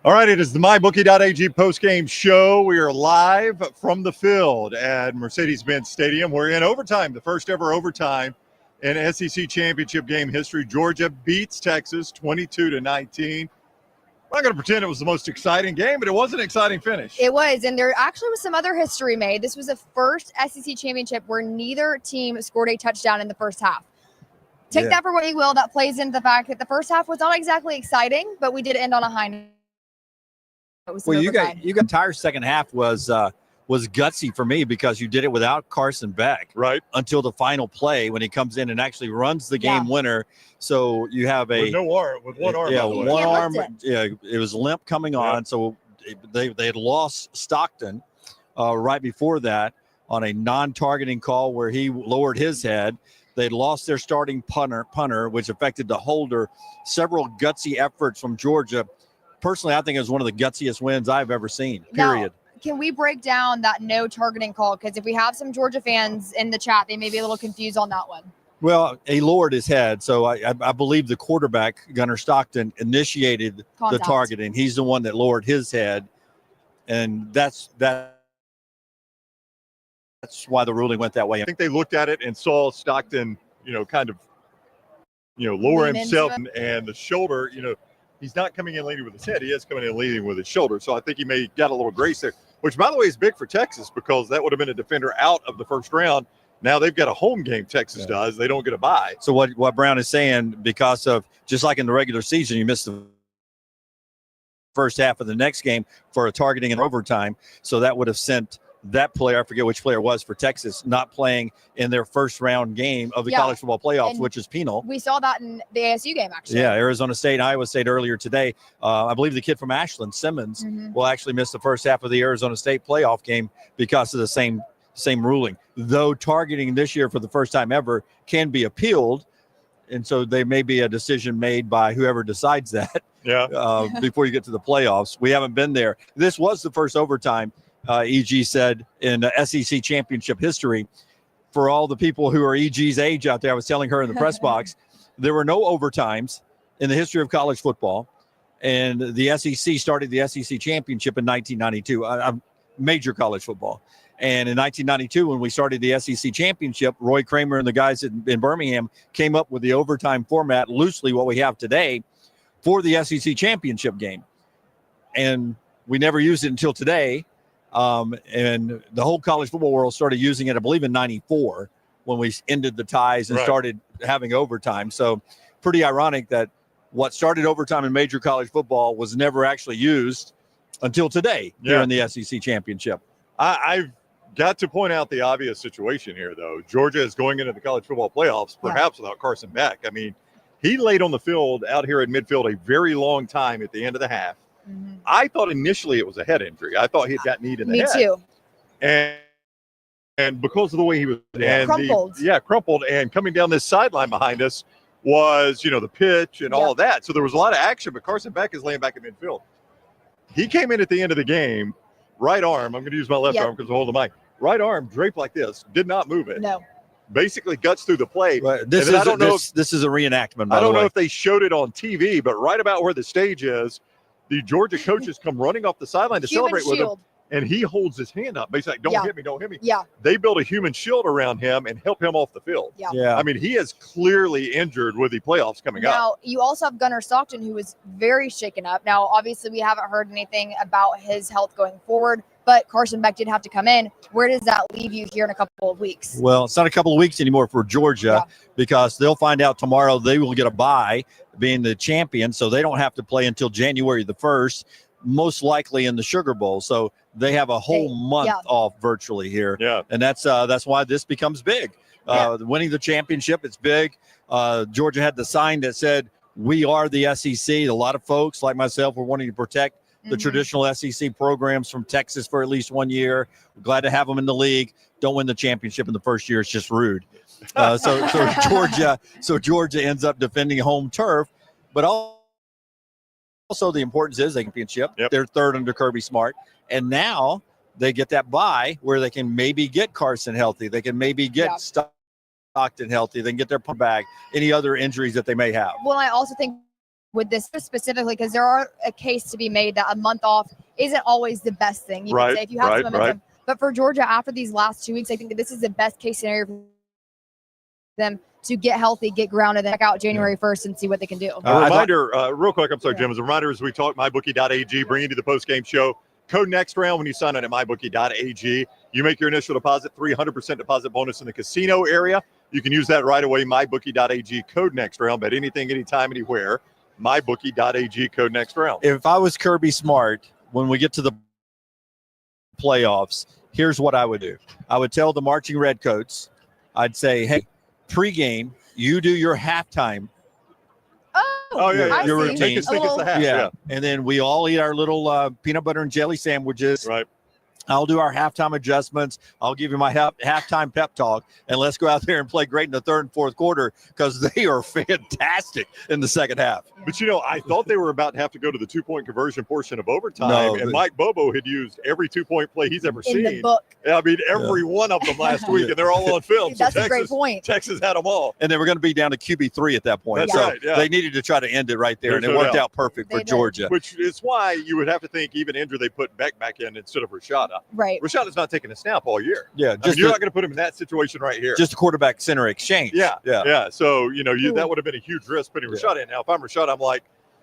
All right, it is the MyBookie.ag postgame show. We are live from the field at Mercedes-Benz Stadium. We're in overtime, the first ever overtime in SEC championship game history. Georgia beats Texas 22-19. I'm not going to pretend it was the most exciting game, but it was an exciting finish. It was, and there actually was some other history made. This was the first SEC championship where neither team scored a touchdown in the first half. Take that for what you will. That plays into the fact that the first half was not exactly exciting, but we did end on a high note. Well, you got entire second half was gutsy for me because you did it without Carson Beck, right, until the final play when he comes in and actually runs the game winner. So you have with one arm. Yeah, one arm. Yeah, it was limp coming on. So they had lost Stockton right before that on a non-targeting call where he lowered his head. They'd lost their starting punter, which affected the holder. Several gutsy efforts from Georgia. Personally, I think it was one of the gutsiest wins I've ever seen, period. Now, can we break down that no targeting call? Because if we have some Georgia fans in the chat, they may be a little confused on that one. Well, he lowered his head. So I believe the quarterback, Gunnar Stockton, initiated the targeting. He's the one that lowered his head. And that's why the ruling went that way. I think they looked at it and saw Stockton, kind of, lower himself and the shoulder, he's not coming in leading with his head. He is coming in leading with his shoulder. So I think he may got a little grace there, which, by the way, is big for Texas because that would have been a defender out of the first round. Now they've got a home game, Texas does. They don't get a bye. So what Brown is saying, because of just like in the regular season, you missed the first half of the next game for a targeting in overtime. So that would have sent that player, I forget which player it was for Texas, not playing in their first round game of the college football playoffs, which is penal. We saw that in the ASU game, actually. Yeah, Arizona State, Iowa State earlier today. I believe the kid from Ashland, Simmons, will actually miss the first half of the Arizona State playoff game because of the same ruling. Though targeting this year for the first time ever can be appealed, and so there may be a decision made by whoever decides that before you get to the playoffs. We haven't been there. This was the first overtime, EG said, in SEC championship history. For all the people who are EG's age out there, I was telling her in the press box, there were no overtimes in the history of college football. And the SEC started the SEC championship in 1992, major college football. And in 1992, when we started the SEC championship, Roy Kramer and the guys in Birmingham came up with the overtime format, loosely what we have today, for the SEC championship game. And we never used it until today. And the whole college football world started using it, I believe, in 94 when we ended the ties and started having overtime. So pretty ironic that what started overtime in major college football was never actually used until today here in the SEC championship. I've got to point out the obvious situation here, though. Georgia is going into the college football playoffs, perhaps without Carson Beck. I mean, he laid on the field out here at midfield a very long time at the end of the half. I thought initially it was a head injury. I thought he had got kneed in the head. Me too. And because of the way he was crumpled. Crumpled, and coming down this sideline behind us was, the pitch and all of that. So there was a lot of action, but Carson Beck is laying back at midfield. He came in at the end of the game, right arm. I'm going to use my left arm because I hold the mic. Right arm draped like this, did not move it. No. Basically guts through the plate. This is a reenactment. I don't know if they showed it on TV, but right about where the stage is, the Georgia coaches come running off the sideline to celebrate with him, and he holds his hand up, basically like, don't hit me. Yeah. They build a human shield around him and help him off the field. Yeah. I mean, he is clearly injured with the playoffs coming up. Now, you also have Gunnar Stockton, who was very shaken up. Now, obviously, we haven't heard anything about his health going forward, but Carson Beck did have to come in. Where does that leave you here in a couple of weeks? Well, it's not a couple of weeks anymore for Georgia because they'll find out tomorrow they will get a bye being the champion, so they don't have to play until January the 1st, most likely in the Sugar Bowl. So they have a whole month off virtually here. Yeah. And that's why this becomes big. Winning the championship, it's big. Georgia had the sign that said, "We are the SEC." A lot of folks like myself were wanting to protect the traditional SEC programs from Texas for at least 1 year. We're glad to have them in the league. Don't win the championship in the first year. It's just rude. So Georgia ends up defending home turf, but also the importance is the championship. They're third under Kirby Smart, and now they get that bye where they can maybe get Carson healthy. They can maybe get Stockton healthy. They can get their punt back. Any other injuries that they may have. Well, I also think with this specifically, because there are a case to be made that a month off isn't always the best thing. You can say if you have some momentum. But for Georgia, after these last 2 weeks, I think that this is the best case scenario for them to get healthy, get grounded, and check out January 1st and see what they can do. A reminder, real quick, I'm sorry, Jim, as a reminder, as we talk, MyBookie.ag, bringing you the post-game show. Code next round when you sign on at MyBookie.ag. You make your initial deposit, 300% deposit bonus in the casino area. You can use that right away, MyBookie.ag, code next round. Bet anything, anytime, anywhere. MyBookie.ag, code next round. If I was Kirby Smart, when we get to the playoffs, here's what I would do. I would tell the marching redcoats, I'd say, hey, pregame, you do your halftime. Your routine. Make us think it's the half. Yeah. And then we all eat our little peanut butter and jelly sandwiches. Right. I'll do our halftime adjustments. I'll give you my halftime pep talk, and let's go out there and play great in the third and fourth quarter because they are fantastic in the second half. But, I thought they were about to have to go to the 2-point conversion portion of overtime, and Mike Bobo had used every 2-point play he's ever seen. In the book. I mean, every one of them last week, and they're all on film. That's a great point. Texas had them all. And they were going to be down to QB3 at that point. That's so right, yeah. they needed to try to end it right there, There's and it no worked doubt. out perfect for They did. Georgia. Which is why you would have to think, even Andrew, they put Beck back in instead of Rashada. Right. Rashada's not taking a snap all year. Yeah, You're not going to put him in that situation right here. just a quarterback center exchange. Yeah. So, that would have been a huge risk putting Yeah. Rashada in. Now, if I'm Rashada, I'm like,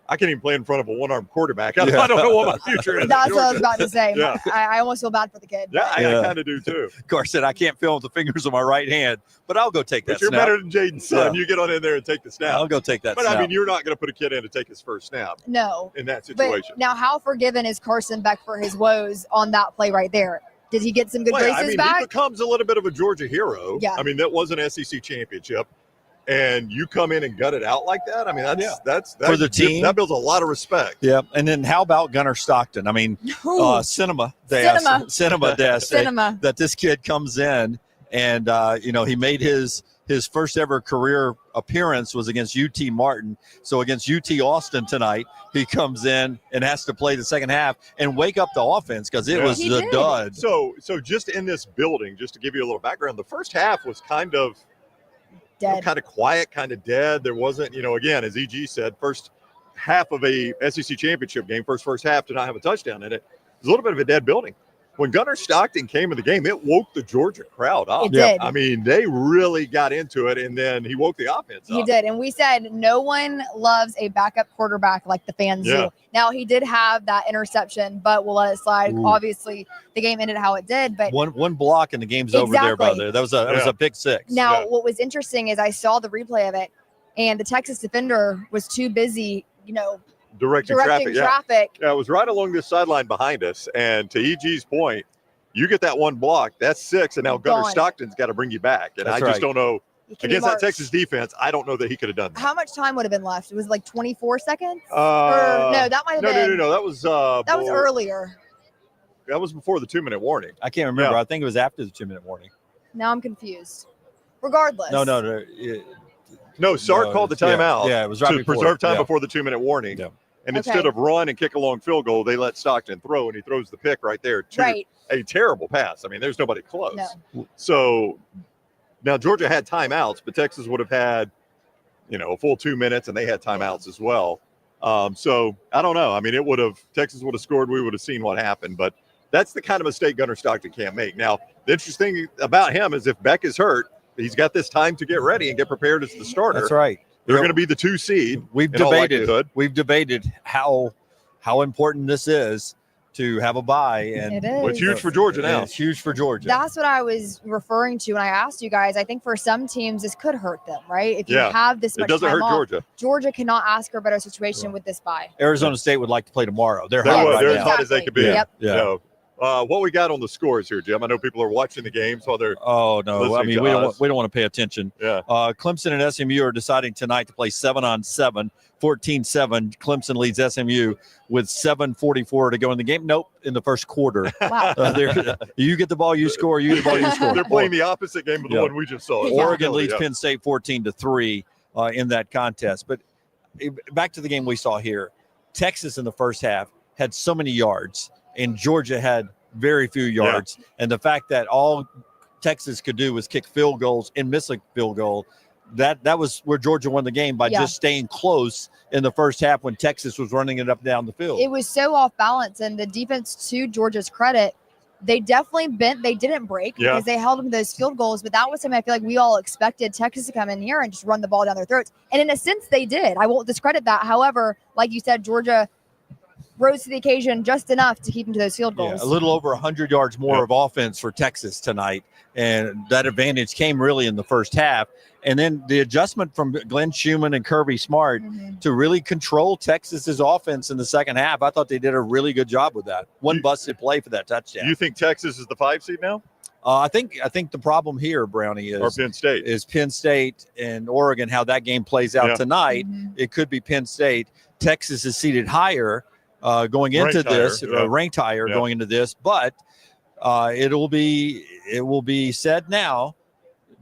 I can't even play in front of a one-armed quarterback. I don't know what my future is. That's what I was about to say. Yeah. I almost feel bad for the kid. Yeah, I kind of do too. Of course, I can't feel with the fingers on my right hand, but I'll go take that But you're snap. better than Jaden's son. Yeah. You get on in there and take the snap. I'll go take that But, snap. I mean, you're not going to put a kid in to take his first snap No. in that But situation. now, how forgiven is Carson Beck for his woes on that play right there? Did he get some good graces He back? becomes a little bit of a Georgia hero. Yeah. I mean, that was an SEC championship. And you come in and gut it out like that. I mean, that's For the team. That builds a lot of respect. Yeah, and then how about Gunnar Stockton? I mean, Cinema Cinema. that this kid comes in and he made his first ever career appearance was against UT Martin. So against UT Austin tonight, he comes in and has to play the second half and wake up the offense because it was He the did. dud. So just in this building, just to give you a little background, the first half was kind of Dead. kind of quiet, kind of dead. There wasn't, again, as EG said, first half of a SEC championship game, first half to not have a touchdown in it. It was a little bit of a dead building. When Gunnar Stockton came in the game, it woke the Georgia crowd up. It did. I mean, they really got into it, and then he woke the offense up. He did. And we said no one loves a backup quarterback like the fans Yeah. do. Now, he did have that interception, but we'll let it slide. Ooh. Obviously, the game ended how it did. But One block and the game's over there, Exactly. brother. That was a pick six. now, Yeah. what was interesting is I saw the replay of it, and the Texas defender was too busy, Directing directing traffic. Yeah, it was right along this sideline behind us. And to EG's point, you get that one block, that's 6, and now Gunnar Gone. Stockton's got to bring you back. And That's I just right. don't know. Can he Against that march? Texas defense, I don't know that he could have done that. How much time would have been left? It was like 24 seconds? No, that might have been. No. That was That was earlier. That was before the 2-minute warning. I can't remember. Yeah. I think it was after the 2-minute warning. Now I'm confused. Regardless. No. No, Sark called the timeout Yeah, it was right to before. preserve time Yeah. before the 2-minute warning. Yeah. And Okay. instead of run and kick a long field goal, they let Stockton throw, and he throws the pick right there to Right. a terrible pass. I mean, there's nobody close. No. So now Georgia had timeouts, but Texas would have had, a full 2 minutes, and they had timeouts as well. So I don't know. I mean, Texas would have scored. We would have seen what happened, but that's the kind of mistake Gunnar Stockton can't make. Now, the interesting thing about him is if Beck is hurt, he's got this time to get ready and get prepared as the starter. That's right. They're going to be the 2 seed. We've in all debated. likelihood. We've debated how important this is to have a bye, and It Well, it's is. huge for Georgia now. It's huge for Georgia. That's what I was referring to when I asked you guys. I think for some teams, this could hurt them, right? If you Yeah. have this It much doesn't time hurt off, Georgia. Georgia cannot ask for a better situation with this bye. Arizona State would like to play tomorrow. They're They hot would. right They're now. as hot as they could be. Yep. Yeah. So, what we got on the scores here, Jim? I know people are watching the games while they're Oh no! I listening mean, to we us. don't want to pay attention. yeah. Clemson and SMU are deciding tonight to play 7-on-7, 14-7. Clemson leads SMU with 7:44 to go in the game. Nope, in the first quarter. Wow. You get the ball, you score. You get the ball, you score. They're playing the opposite game of the Yeah. one we just saw. Yeah. Oregon leads Yeah. Penn State 14-3 in that contest. But back to the game we saw here. Texas in the first half had so many yards, and Georgia had very few yards. And the fact that all Texas could do was kick field goals and miss a field goal, that was where Georgia won the game by just staying close in the first half when Texas was running it up and down the field. It was so off balance, and the defense, to Georgia's credit, they definitely bent. They didn't break because they held them to those field goals, but that was something I feel like we all expected Texas to come in here and just run the ball down their throats. And in a sense, they did. I won't discredit that. However, like you said, Georgia rose to the occasion just enough to keep them to those field goals. A little over 100 yards more of offense for Texas tonight, and that advantage came really in the first half. And then the adjustment from Glenn Schumann and Kirby Smart to really control Texas's offense in the second half, I thought they did a really good job with that. One busted play for that touchdown. You think Texas is the 5 seed now? I think the problem here, Brownie, is Penn State and Oregon. How that game plays out tonight, it could be Penn State. Texas is seated higher going into this, ranked higher going into this, but it will be said now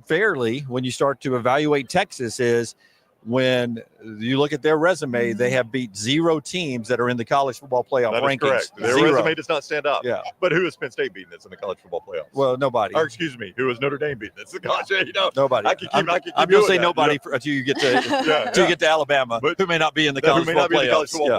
fairly when you start to evaluate Texas is when you look at their resume, they have beat 0 teams that are in the college football playoff rankings. Correct. Their resume does not stand up. Yeah. But who has Penn State beaten that's in the college football playoffs? Well, nobody. Or excuse me, who has Notre Dame beaten that's in the college? Nobody. I'm going to say nobody until you get to you get to Alabama, but who may not be in the college football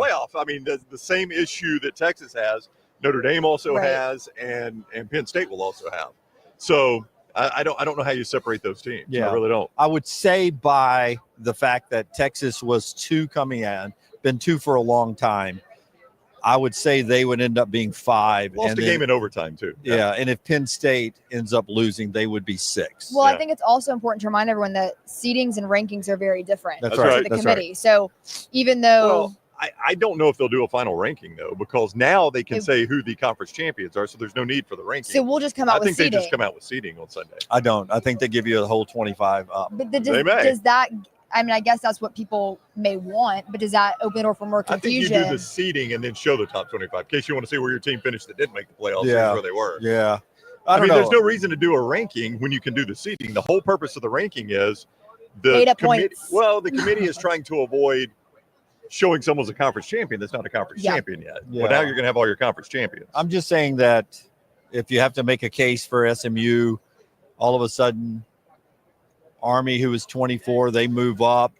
playoffs. I mean, the same issue that Texas has, Notre Dame also has, and Penn State will also have. So I don't know how you separate those teams. Yeah. I really don't. I would say by the fact that Texas was 2 coming in, been 2 for a long time, I would say they would end up being 5. Lost a game in overtime too. Yeah, and if Penn State ends up losing, they would be 6. Well, I think it's also important to remind everyone that seedings and rankings are very different. That's right. To the committee. Right. So even though I don't know if they'll do a final ranking though, because now they can say who the conference champions are, so there's no need for the ranking. So we'll just come out with seeding. I think they just come out with seeding on Sunday. I don't. I think they give you a whole 25 up. But does that? I mean, I guess that's what people may want, but does that open the door for more confusion? I think you do the seeding and then show the top 25 in case you want to see where your team finished that didn't make the playoffs, where they were. Yeah. I mean, there's no reason to do a ranking when you can do the seeding. The whole purpose of the ranking is the committee. Well, the committee is trying to avoid showing someone's a conference champion that's not a conference champion yet. Yeah. Well, now you're going to have all your conference champions. I'm just saying that if you have to make a case for SMU, all of a sudden, Army, who was 24, they move up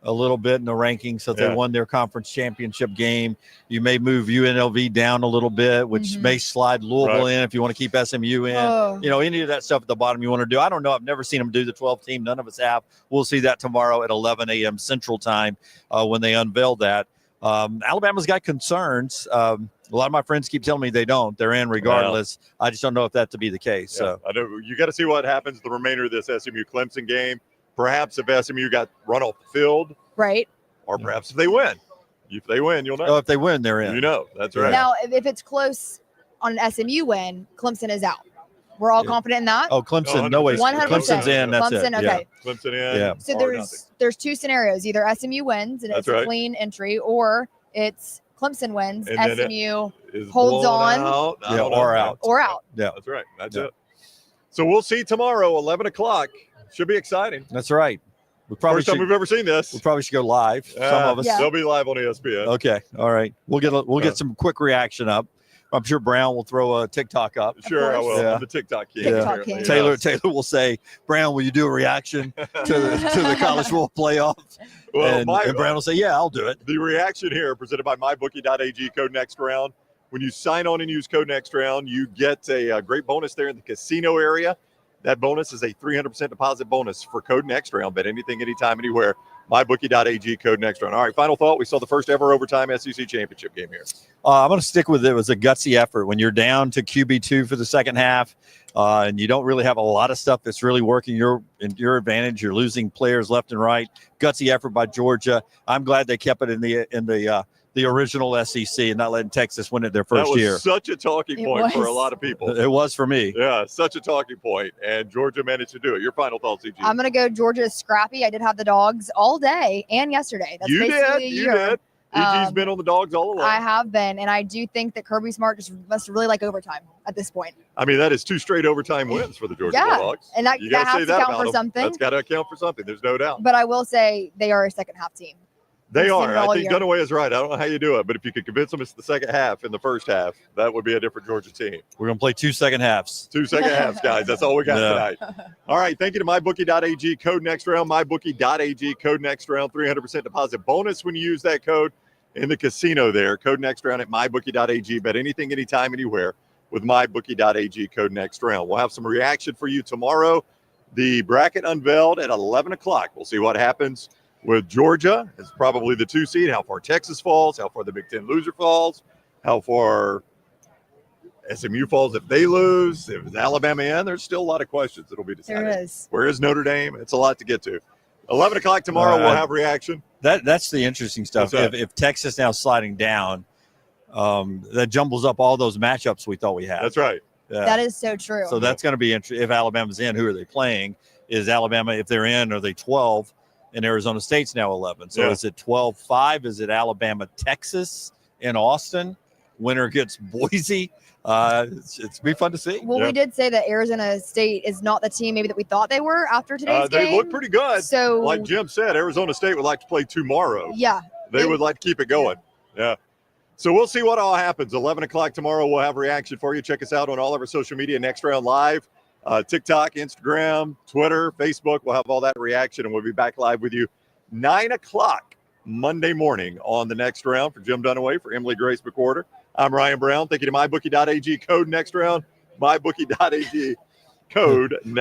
a little bit in the rankings, so they won their conference championship game. You may move UNLV down a little bit, which may slide Louisville in if you want to keep SMU in. You know, any of that stuff at the bottom you want to do. I don't know. I've never seen them do the 12 team. None of us have. We'll see that tomorrow at 11 a.m. Central Time when they unveil that. Alabama's got concerns. A lot of my friends keep telling me they don't. They're in regardless. I just don't know if that to be the case. So I know you got to see what happens the remainder of this SMU Clemson game. Perhaps if SMU got run off the field, or perhaps if they win. If they win, you'll know. Oh, if they win, they're in. You know, that's right. Now, if it's close on an SMU win, Clemson is out. We're all confident in that. Oh, Clemson, no way. 100%. Clemson's in. That's Clemson, it. okay. Clemson in. Yeah. So there's 2 scenarios: either SMU wins and it's a clean entry, or it's Clemson wins, and SMU holds on, or out. Yeah, that's right. That's it. So we'll see tomorrow, 11 o'clock. Should be exciting. That's right. First time we've ever seen this. We probably should go live. Some of us. They'll be live on ESPN. Okay. All right. We'll get some quick reaction up. I'm sure Brown will throw a TikTok up. Sure, I will. I'm the TikTok king. King. Taylor will say, Brown, will you do a reaction to the college football playoffs? Well, and Brown will say, yeah, I'll do it. The reaction here presented by MyBookie.ag, code next round. When you sign on and use code next round, you get a great bonus there in the casino area. That bonus is a 300% deposit bonus for code next round. Bet anything, anytime, anywhere. MyBookie.ag, code next round. All right, final thought. We saw the first ever overtime SEC championship game here. I'm going to stick with it was a gutsy effort. When you're down to QB2 for the second half and you don't really have a lot of stuff that's really working in your advantage, you're losing players left and right. Gutsy effort by Georgia. I'm glad they kept it in the original SEC and not letting Texas win it their first year. That was such a talking point for a lot of people. It was for me. Yeah, such a talking point, and Georgia managed to do it. Your final thoughts, EG? I'm going to go Georgia scrappy. I did have the dogs all day and yesterday. That's basically you did. EG's been on the dogs all along. I have been, and I do think that Kirby Smart just must really like overtime at this point. I mean, that is 2 straight overtime wins for the Georgia Bulldogs. And that has to count for something. That's got to count for something. There's no doubt. But I will say they are a second half team. They We've seen are. it all I think year. Dunaway is right. I don't know how you do it, but if you could convince them it's the second half in the first half, that would be a different Georgia team. We're going to play 2 second halves. 2 second halves, guys. That's all we got Yeah. tonight. All right. Thank you to MyBookie.ag. Code next round. MyBookie.ag. Code next round. 300% deposit bonus when you use that code in the casino there. Code next round at MyBookie.ag. Bet anything, anytime, anywhere with MyBookie.ag. Code next round. We'll have some reaction for you tomorrow. The bracket unveiled at 11 o'clock. We'll see what happens with Georgia. It's probably the 2 seed, how far Texas falls, how far the Big Ten loser falls, how far SMU falls if they lose, if it's Alabama in. There's still a lot of questions that'll be decided. There is. Where is Notre Dame? It's a lot to get to. 11 o'clock tomorrow, we'll have reaction. That's the interesting stuff. What's that? If Texas now sliding down, that jumbles up all those matchups we thought we had. That's right. Yeah. That is so true. So that's going to be interesting. If Alabama's in, who are they playing? Is Alabama, if they're in, are they 12? And Arizona State's now 11. So is it 12-5? Is it Alabama, Texas in Austin? Winner gets Boise. It's be fun to see. Well, we did say that Arizona State is not the team maybe that we thought they were after today's game. They look pretty good. So, like Jim said, Arizona State would like to play tomorrow. yeah. They would like to keep it going. Yeah. So we'll see what all happens. 11 o'clock tomorrow, we'll have reaction for you. Check us out on all of our social media, Next Round Live, TikTok, Instagram, Twitter, Facebook. We'll have all that reaction, and we'll be back live with you 9 o'clock Monday morning on the Next Round. For Jim Dunaway, for Emily Grace McWhorter, I'm Ryan Brown. Thank you to MyBookie.ag. Code Next Round. MyBookie.ag. Code Next